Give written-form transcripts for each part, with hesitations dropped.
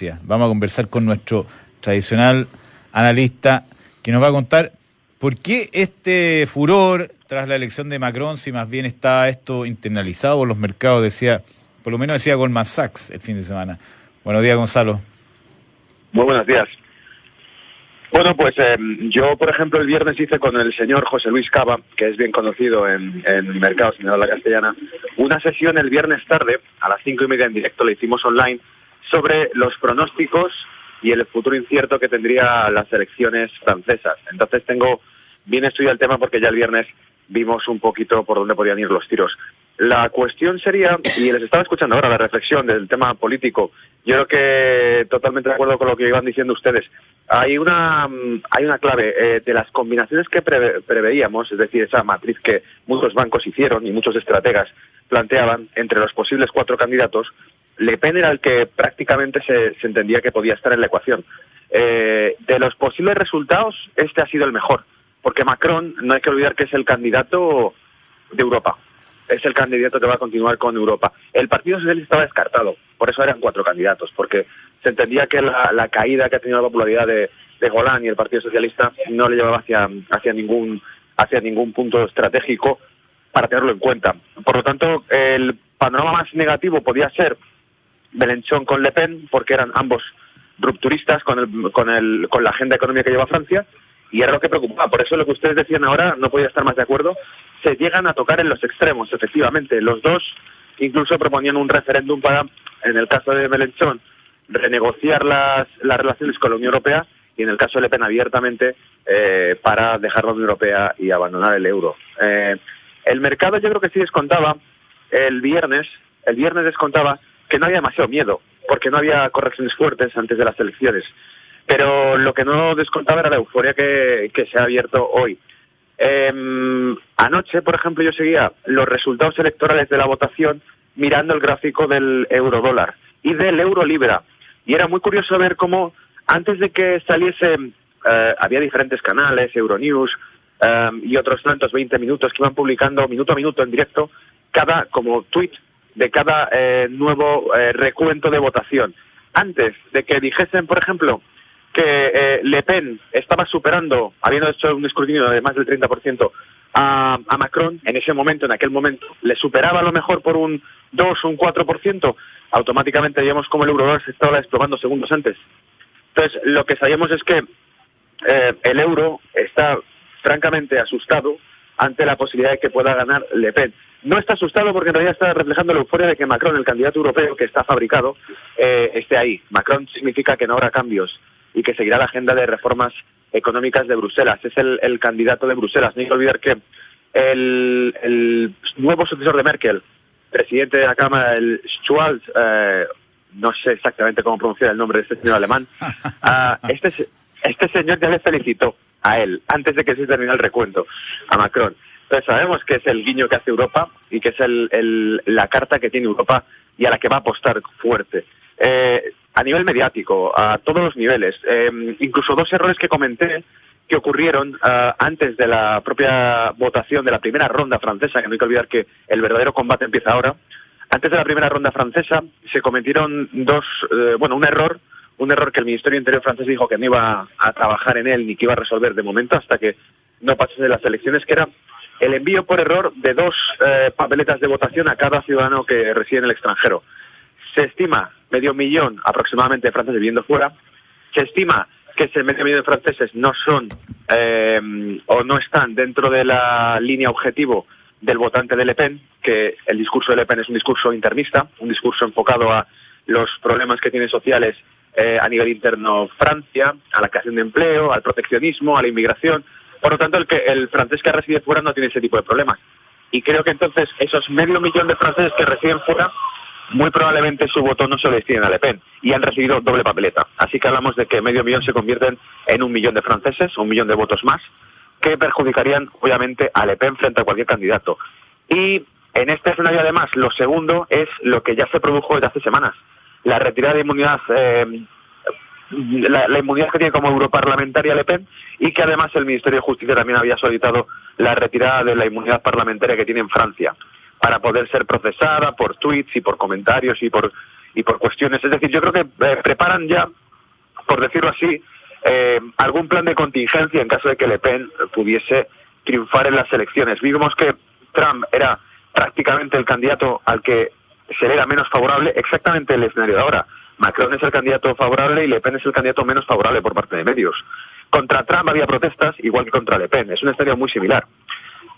Francia. Vamos a conversar con nuestro tradicional analista que nos va a contar por qué este furor tras la elección de Macron, si más bien está esto internalizado por los mercados, por lo menos decía Goldman Sachs el fin de semana. Buenos días, Gonzalo. Muy buenos días. Bueno, pues yo, por ejemplo, el viernes hice con el señor José Luis Cava, que es bien conocido en mercados en la castellana, una sesión el viernes tarde, a las 5:30 en directo, la hicimos online, sobre los pronósticos y el futuro incierto que tendría las elecciones francesas. Entonces tengo bien estudiado el tema porque ya el viernes vimos un poquito por dónde podían ir los tiros. La cuestión sería, y les estaba escuchando ahora la reflexión del tema político, yo creo que totalmente de acuerdo con lo que iban diciendo ustedes. Hay una clave de las combinaciones que preveíamos, es decir, esa matriz que muchos bancos hicieron y muchos estrategas planteaban entre los posibles 4 candidatos. Le Pen era el que prácticamente se entendía que podía estar en la ecuación. De los posibles resultados, este ha sido el mejor, porque Macron, no hay que olvidar que es el candidato de Europa. Es el candidato que va a continuar con Europa. El Partido Socialista estaba descartado, por eso eran 4 candidatos, porque se entendía que la caída que ha tenido la popularidad de Hollande y el Partido Socialista no le llevaba hacia ningún punto estratégico para tenerlo en cuenta. Por lo tanto, el panorama más negativo podía ser Mélenchon con Le Pen, porque eran ambos rupturistas con la agenda económica que lleva Francia, y era lo que preocupaba. Por eso lo que ustedes decían ahora, no podía estar más de acuerdo, se llegan a tocar en los extremos, efectivamente. Los dos incluso proponían un referéndum para, en el caso de Mélenchon, renegociar las relaciones con la Unión Europea, y en el caso de Le Pen abiertamente para dejar la Unión Europea y abandonar el euro. El mercado yo creo que sí descontaba el viernes descontaba que no había demasiado miedo, porque no había correcciones fuertes antes de las elecciones. Pero lo que no descontaba era la euforia que se ha abierto hoy. Anoche, por ejemplo, yo seguía los resultados electorales de la votación mirando el gráfico del euro-dólar y del euro-libra. Y era muy curioso ver cómo, antes de que saliese, había diferentes canales, Euronews y otros tantos 20 minutos que iban publicando minuto a minuto en directo, cada como tweet de cada nuevo recuento de votación. Antes de que dijesen, por ejemplo, que Le Pen estaba superando, habiendo hecho un escrutinio de más del 30%, a Macron, en aquel momento, le superaba a lo mejor por un 2 o un 4%, automáticamente veíamos como el eurodólar se estaba desplomando segundos antes. Entonces, lo que sabíamos es que el euro está francamente asustado ante la posibilidad de que pueda ganar Le Pen. No está asustado porque en realidad está reflejando la euforia de que Macron, el candidato europeo que está fabricado, esté ahí. Macron significa que no habrá cambios y que seguirá la agenda de reformas económicas de Bruselas. Es el candidato de Bruselas. No hay que olvidar que el nuevo sucesor de Merkel, presidente de la Cámara, el Schwalz, no sé exactamente cómo pronunciar el nombre de este señor alemán, este señor ya le felicitó a él, antes de que se termine el recuento, a Macron. Entonces sabemos que es el guiño que hace Europa y que es la carta que tiene Europa y a la que va a apostar fuerte. A nivel mediático, a todos los niveles, incluso 2 errores que comenté que ocurrieron antes de la propia votación de la primera ronda francesa, que no hay que olvidar que el verdadero combate empieza ahora. Antes de la primera ronda francesa se cometieron un error que el Ministerio de Interior francés dijo que no iba a trabajar en él ni que iba a resolver de momento hasta que no pasase las elecciones, que era el envío por error de 2 papeletas de votación a cada ciudadano que reside en el extranjero. Se estima 500.000 aproximadamente de franceses viviendo fuera. Se estima que ese 500.000 de franceses no son o no están dentro de la línea objetivo del votante de Le Pen, que el discurso de Le Pen es un discurso internista, un discurso enfocado a los problemas que tiene sociales a nivel interno Francia, a la creación de empleo, al proteccionismo, a la inmigración. Por lo tanto, el francés que reside fuera no tiene ese tipo de problemas. Y creo que entonces esos 500.000 de franceses que residen fuera, muy probablemente su voto no se lo destinen a Le Pen y han recibido doble papeleta. Así que hablamos de que 500.000 se convierten en 1.000.000 de franceses, 1.000.000 de votos más, que perjudicarían obviamente a Le Pen frente a cualquier candidato. Y en este escenario además, lo segundo es lo que ya se produjo desde hace semanas, la retirada de inmunidad, la inmunidad que tiene como europarlamentaria Le Pen, y que además el Ministerio de Justicia también había solicitado la retirada de la inmunidad parlamentaria que tiene en Francia, para poder ser procesada por tweets y por comentarios y y por cuestiones. Es decir, yo creo que preparan ya, por decirlo así, algún plan de contingencia en caso de que Le Pen pudiese triunfar en las elecciones. Vimos que Trump era prácticamente el candidato al que se le era menos favorable, exactamente el escenario de ahora. Macron es el candidato favorable y Le Pen es el candidato menos favorable por parte de medios. Contra Trump había protestas, igual que contra Le Pen. Es un escenario muy similar.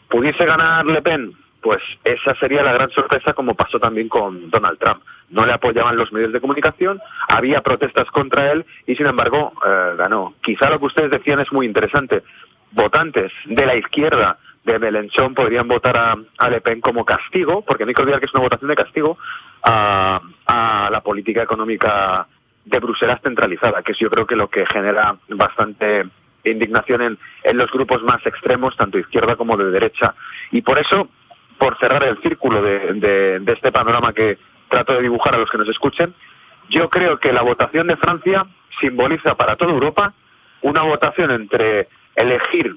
¿Pudiese ganar Le Pen? Pues esa sería la gran sorpresa, como pasó también con Donald Trump. No le apoyaban los medios de comunicación, había protestas contra él y, sin embargo, ganó. Quizá lo que ustedes decían es muy interesante. Votantes de la izquierda de Mélenchon podrían votar a Le Pen como castigo, porque no hay que olvidar que es una votación de castigo a la política económica de Bruselas centralizada, que es yo creo que lo que genera bastante indignación en los grupos más extremos, tanto de izquierda como de derecha. Y por eso, por cerrar el círculo de este panorama que trato de dibujar a los que nos escuchen, yo creo que la votación de Francia simboliza para toda Europa una votación entre elegir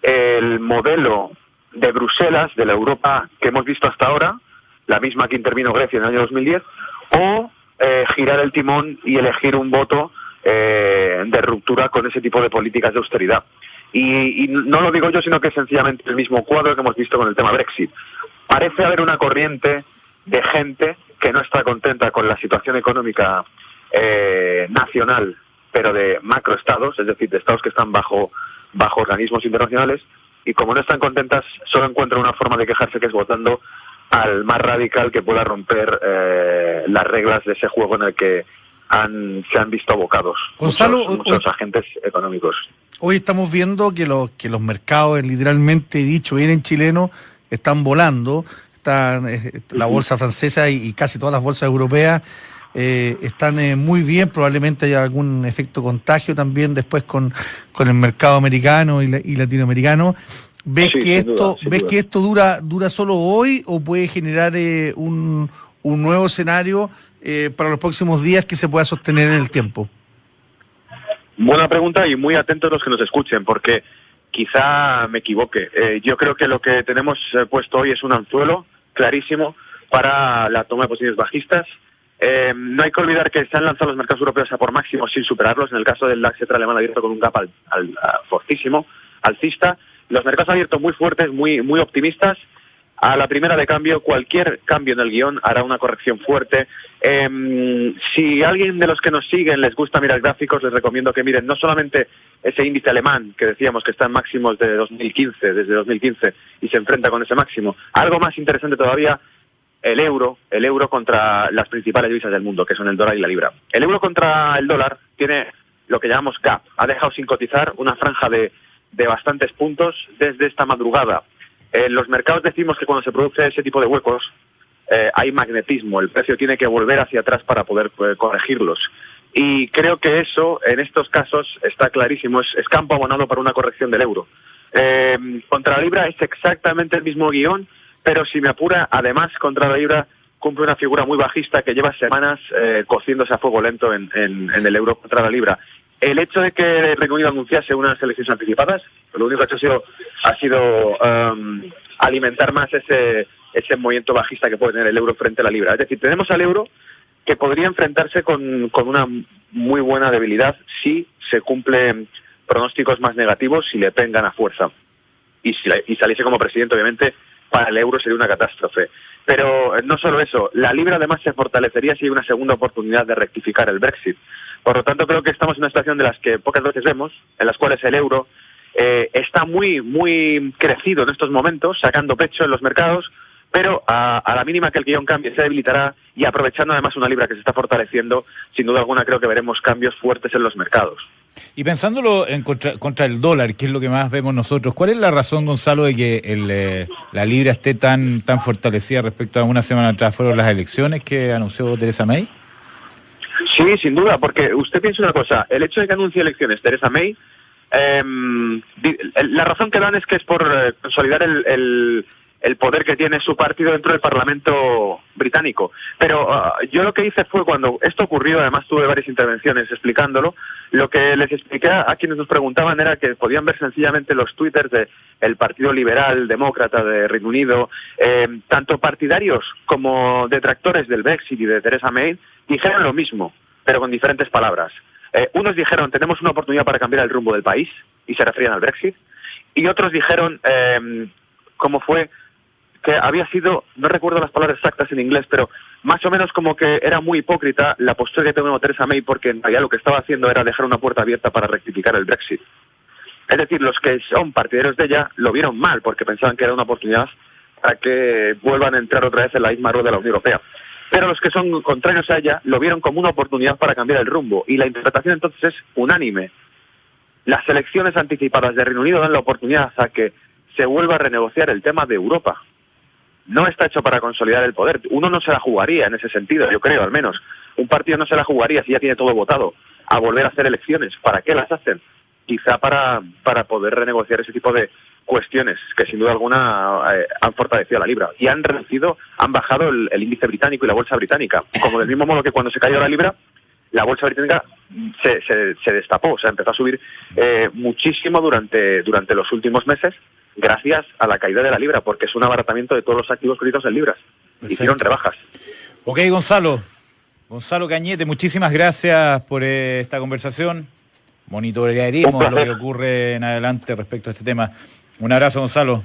el modelo de Bruselas, de la Europa que hemos visto hasta ahora, la misma que intervino Grecia en el año 2010, o girar el timón y elegir un voto de ruptura con ese tipo de políticas de austeridad. Y no lo digo yo, sino que es sencillamente el mismo cuadro que hemos visto con el tema Brexit. Parece haber una corriente de gente que no está contenta con la situación económica nacional, pero de macroestados, es decir, de estados que están bajo organismos internacionales, y como no están contentas, solo encuentran una forma de quejarse, que es votando al más radical que pueda romper las reglas de ese juego en el que se han visto abocados Gonzalo, muchos agentes económicos. Hoy estamos viendo que los mercados, literalmente dicho, bien en chileno, están volando. La bolsa francesa y casi todas las bolsas europeas están muy bien. Probablemente haya algún efecto contagio también después con el mercado americano y latinoamericano. ¿Ves que esto dura solo hoy o puede generar un nuevo escenario para los próximos días que se pueda sostener en el tiempo? Buena pregunta y muy atentos los que nos escuchen, porque quizá me equivoque. Yo creo que lo que tenemos puesto hoy es un anzuelo clarísimo para la toma de posiciones bajistas. No hay que olvidar que se han lanzado los mercados europeos a por máximos sin superarlos. En el caso del DAX alemán abierto con un gap fortísimo, alcista. Los mercados abiertos muy fuertes, muy optimistas. A la primera de cambio, cualquier cambio en el guión hará una corrección fuerte. Si a alguien de los que nos siguen les gusta mirar gráficos, les recomiendo que miren no solamente ese índice alemán, que decíamos que está en máximos desde 2015, y se enfrenta con ese máximo. Algo más interesante todavía, el euro contra las principales divisas del mundo, que son el dólar y la libra. El euro contra el dólar tiene lo que llamamos gap. Ha dejado sin cotizar una franja de bastantes puntos desde esta madrugada. En los mercados decimos que cuando se produce ese tipo de huecos hay magnetismo, el precio tiene que volver hacia atrás para poder corregirlos. Y creo que eso, en estos casos, está clarísimo, es campo abonado para una corrección del euro. Contra la libra es exactamente el mismo guión, pero si me apura, además, contra la libra cumple una figura muy bajista que lleva semanas cociéndose a fuego lento en el euro contra la libra. El hecho de que el Reino Unido anunciase unas elecciones anticipadas, lo único que ha sido alimentar más ese movimiento bajista que puede tener el euro frente a la libra. Es decir, tenemos al euro que podría enfrentarse con una muy buena debilidad si se cumplen pronósticos más negativos, si Le Pen gana fuerza. Y saliese como presidente, obviamente, para el euro sería una catástrofe. Pero no solo eso, la libra además se fortalecería si hay una segunda oportunidad de rectificar el Brexit. Por lo tanto, creo que estamos en una situación de las que pocas veces vemos, en las cuales el euro está muy crecido en estos momentos, sacando pecho en los mercados, pero a la mínima que el guión cambie se debilitará, y aprovechando además una libra que se está fortaleciendo, sin duda alguna creo que veremos cambios fuertes en los mercados. Y pensándolo contra el dólar, que es lo que más vemos nosotros, ¿cuál es la razón, Gonzalo, de que la libra esté tan fortalecida respecto a una semana atrás? ¿Fueron las elecciones que anunció Theresa May? Sí, sin duda, porque usted piensa una cosa, el hecho de que anuncie elecciones Theresa May, la razón que dan es que es por consolidar el el poder que tiene su partido dentro del Parlamento británico. Pero yo lo que hice fue, cuando esto ocurrió, además tuve varias intervenciones explicándolo, lo que les expliqué a quienes nos preguntaban era que podían ver sencillamente los twitters del Partido Liberal Demócrata de Reino Unido, tanto partidarios como detractores del Brexit y de Theresa May, dijeron lo mismo, pero con diferentes palabras. Unos dijeron, tenemos una oportunidad para cambiar el rumbo del país, y se referían al Brexit, y otros dijeron, ¿cómo fue? Que había sido, no recuerdo las palabras exactas en inglés, pero más o menos como que era muy hipócrita la postura que tomó Theresa May, porque en realidad lo que estaba haciendo era dejar una puerta abierta para rectificar el Brexit. Es decir, los que son partidarios de ella lo vieron mal, porque pensaban que era una oportunidad para que vuelvan a entrar otra vez en la misma rueda de la Unión Europea. Pero los que son contrarios a ella lo vieron como una oportunidad para cambiar el rumbo, y la interpretación entonces es unánime. Las elecciones anticipadas de Reino Unido dan la oportunidad a que se vuelva a renegociar el tema de Europa. No está hecho para consolidar el poder. Uno no se la jugaría en ese sentido, yo creo, al menos. Un partido no se la jugaría, si ya tiene todo votado, a volver a hacer elecciones. ¿Para qué las hacen? Quizá para poder renegociar ese tipo de cuestiones que sin duda alguna han fortalecido a la libra. Y han bajado el índice británico y la bolsa británica. Como del mismo modo que cuando se cayó la libra, la bolsa británica se destapó, o sea, empezó a subir muchísimo durante los últimos meses, gracias a la caída de la libra, porque es un abaratamiento de todos los activos críticos en libras. Perfecto. Hicieron rebajas. Ok, Gonzalo Cañete, muchísimas gracias por esta conversación. Monitorearemos lo que ocurre en adelante respecto a este tema. Un abrazo, Gonzalo.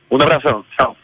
Un abrazo, chao.